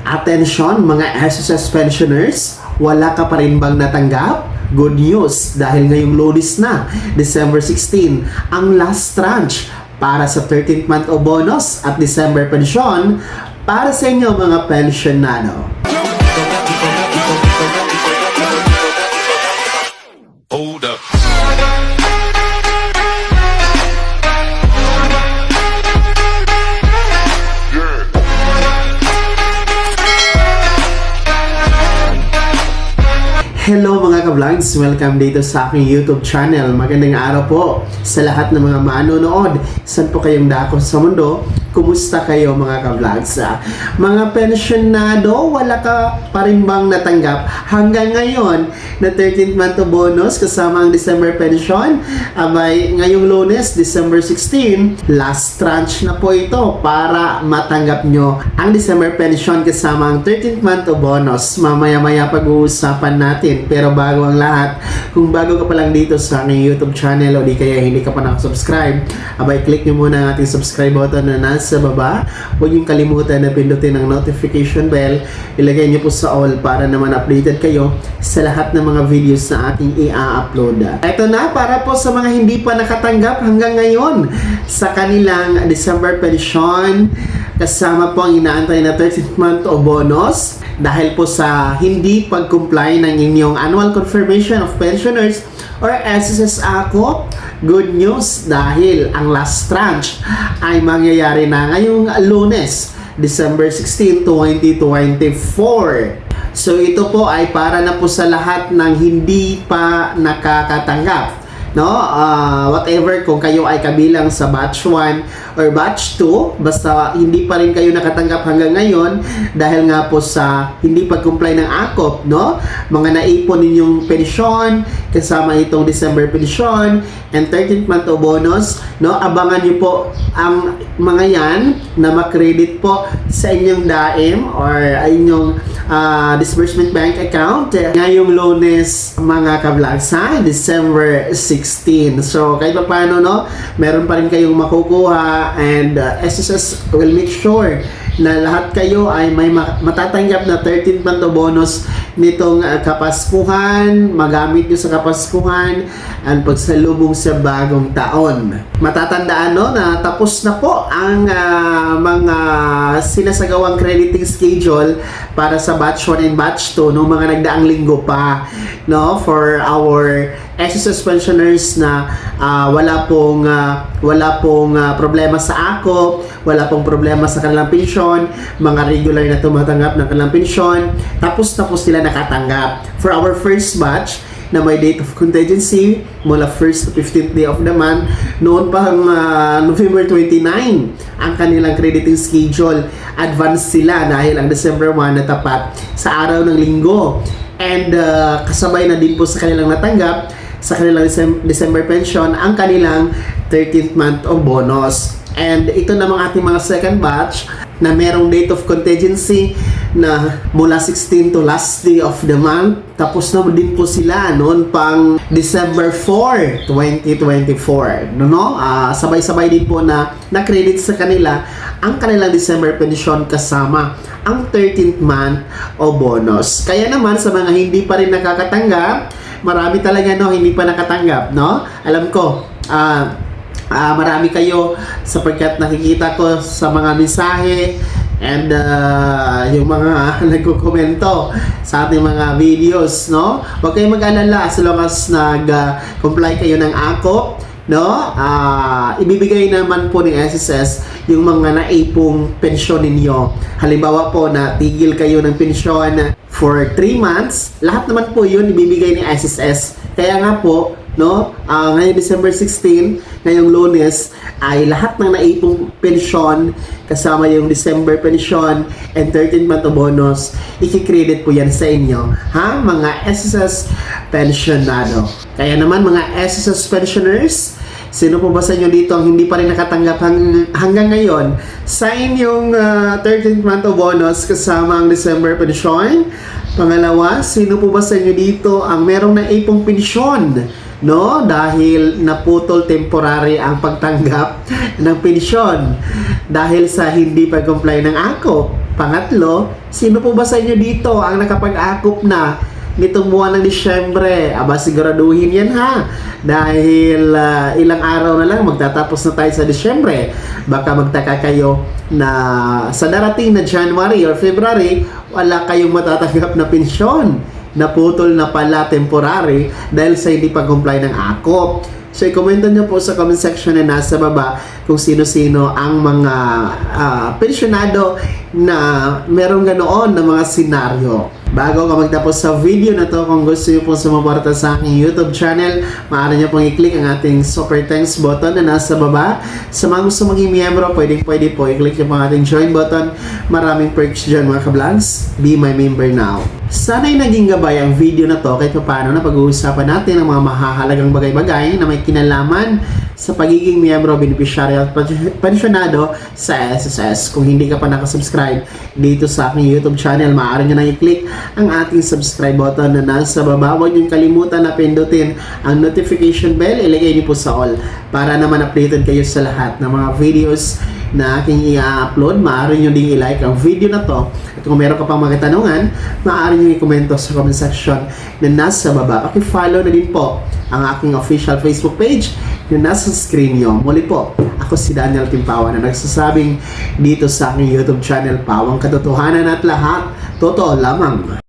Attention mga SSS pensioners, wala ka pa rin bang natanggap? Good news dahil ngayong Lunes na, December 16, ang last tranche para sa 13th month o bonus at December pension para sa inyo mga pensionado. Hold up. Hello mga ka-vlogs! Welcome dito sa aking YouTube channel. Magandang araw po sa lahat ng mga manonood. Saan po kayong dako sa mundo? Kumusta kayo mga ka-vlogs? Mga pensionado, wala ka pa rin bang natanggap hanggang ngayon na 13th month bonus kasama ang December pension? Abay, ngayong Lunes, December 16, last tranche na po ito para matanggap nyo ang December pension kasama ang 13th month bonus. Mamaya-maya pag-uusapan natin. Pero bago ang lahat, kung bago ka pa lang dito sa aking YouTube channel o di kaya hindi ka pa nakasubscribe, abay click nyo muna ang ating subscribe button na nasa baba. Huwag nyo kalimutan na pindutin ang notification bell. Ilagay nyo po sa all para naman updated kayo sa lahat ng mga videos na ating i-upload. Ito na para po sa mga hindi pa nakatanggap hanggang ngayon sa kanilang December pension kasama po ang inaantay na 13th month o bonus dahil po sa hindi pag-comply ng inyong annual confirmation of pensioners or SSS ACO. Good news dahil ang last tranche ay mangyayari na ngayong Lunes, December 16, 2024. So ito po ay para na po sa lahat ng hindi pa nakakatanggap. No, whatever kung kayo ay kabilang sa batch 1 or batch 2, basta hindi pa rin kayo nakatanggap hanggang ngayon dahil nga po sa hindi pag-comply ng ACOP, no? Mga naipon ninyong pensyon kasama itong December pension and 13th month o bonus, no? Abangan niyo po ang mga yan na makredit po sa inyong DAIM or inyong disbursement bank account ngayong Lunes mga ka-vlogs, ha? December 16. So kahit pa paano, no, meron pa rin kayong makukuha and SSS will make sure na lahat kayo ay may matatanggap na 13th month o bonus nitong Kapaskuhan, magamit nyo sa Kapaskuhan and pagsalubong sa bagong taon. Matatandaan, no, na tapos na po ang mga sinasagawang crediting schedule para sa batch 1 and batch 2 noong mga nagdaang linggo pa, no, for our SSS pensioners na wala pong problema sa ACO, wala pong problema sa kanilang pensyon, mga regular na tumatanggap ng kanilang pensyon, tapos sila nakatanggap. For our first batch na may date of contingency mula 1st to 15th day of the month, noon pa November 29 ang kanilang crediting schedule. Advance sila dahil ang December 1 na tapat sa araw ng linggo. And kasabay na din po sa kanilang natanggap sa kanilang December pension ang kanilang 13th month o bonus. And ito namang ating mga second batch na merong date of contingency na mula 16 to last day of the month. Tapos na din po sila noon pang December 4, 2024. Sabay-sabay din po na credit sa kanila ang kanilang December pension kasama ang 13th month o bonus. Kaya naman sa mga hindi pa rin nakakatanggap, marami talaga, no, hindi pa nakatanggap, no? Alam ko, marami kayo sapagkat nakikita ko sa mga mensahe and yung mga nagko-komento sa ating mga videos, no? Huwag kayong mag-alala as long as nag-comply kayo ng ACOP, no? Ibibigay naman po ni SSS yung mga naipong pensyon ninyo. Halimbawa po na tigil kayo ng pensyon for 3 months, lahat naman po yun ibibigay ni SSS. Kaya nga po, no, ngayong December 16, ngayong Lunes, ay lahat ng naipong pensyon kasama yung December pension and 13th month bonus, ikikredit po yan sa inyo, ha, mga SSS pensionado. Kaya naman mga SSS pensioners, sino po ba sa inyo dito ang hindi pa rin nakatanggap hanggang ngayon sa inyong 13th month o bonus kasama ang December pension? Pangalawa, sino po ba sa inyo dito ang merong naipong pensyon, no, dahil naputol temporary ang pagtanggap ng pensyon dahil sa hindi pag-comply ng ACO? Pangatlo, sino po ba sa inyo dito ang nakapag-akop na nitong buwan ng Disyembre? Aba, siguraduhin yan ha. Dahil ilang araw na lang magtatapos na tayo sa Disyembre. Baka magtaka kayo na sa darating na January or February, wala kayong matatanggap na pensyon. Naputol na pala temporary dahil sa hindi pag-comply ng akop. So, i-commento nyo po sa comment section na nasa baba kung sino-sino ang mga pensyonado na merong ganoon na mga senaryo. Bago ka magtapos sa video na to, kung gusto nyo po sumuporta sa aking YouTube channel, maaari nyo pong i-click ang ating super thanks button na nasa baba. Sa mga gusto maging miyembro, pwede po i-click nyo po ang ating join button. Maraming perks dyan mga ka-vlogs. Be my member now. Sana'y naging gabay ang video na to kahit paano na pag-uusapan natin ang mga mahahalagang bagay-bagay na may kinalaman sa pagiging miyembro, beneficiary at pensyonado sa SSS. Kung hindi ka pa nakasubscribe dito sa aking YouTube channel, maaari nyo na i-click ang ating subscribe button na nasa baba. Huwag nyo kalimutan na pindutin ang notification bell, ilagay nyo po sa all para naman updated kayo sa lahat ng mga videos na aking i-upload. Maaari nyo ding i-like ang video na to. At kung meron ka pang mga katanungan, maaari nyo i-komento sa comment section na nasa baba. Paki-follow na din po ang aking official Facebook page na nasa screen nyo. Muli po, ako si Daniel Timpawan na nagsasabing dito sa aking YouTube channel, Pawang Katotohanan at lahat, totoo lamang.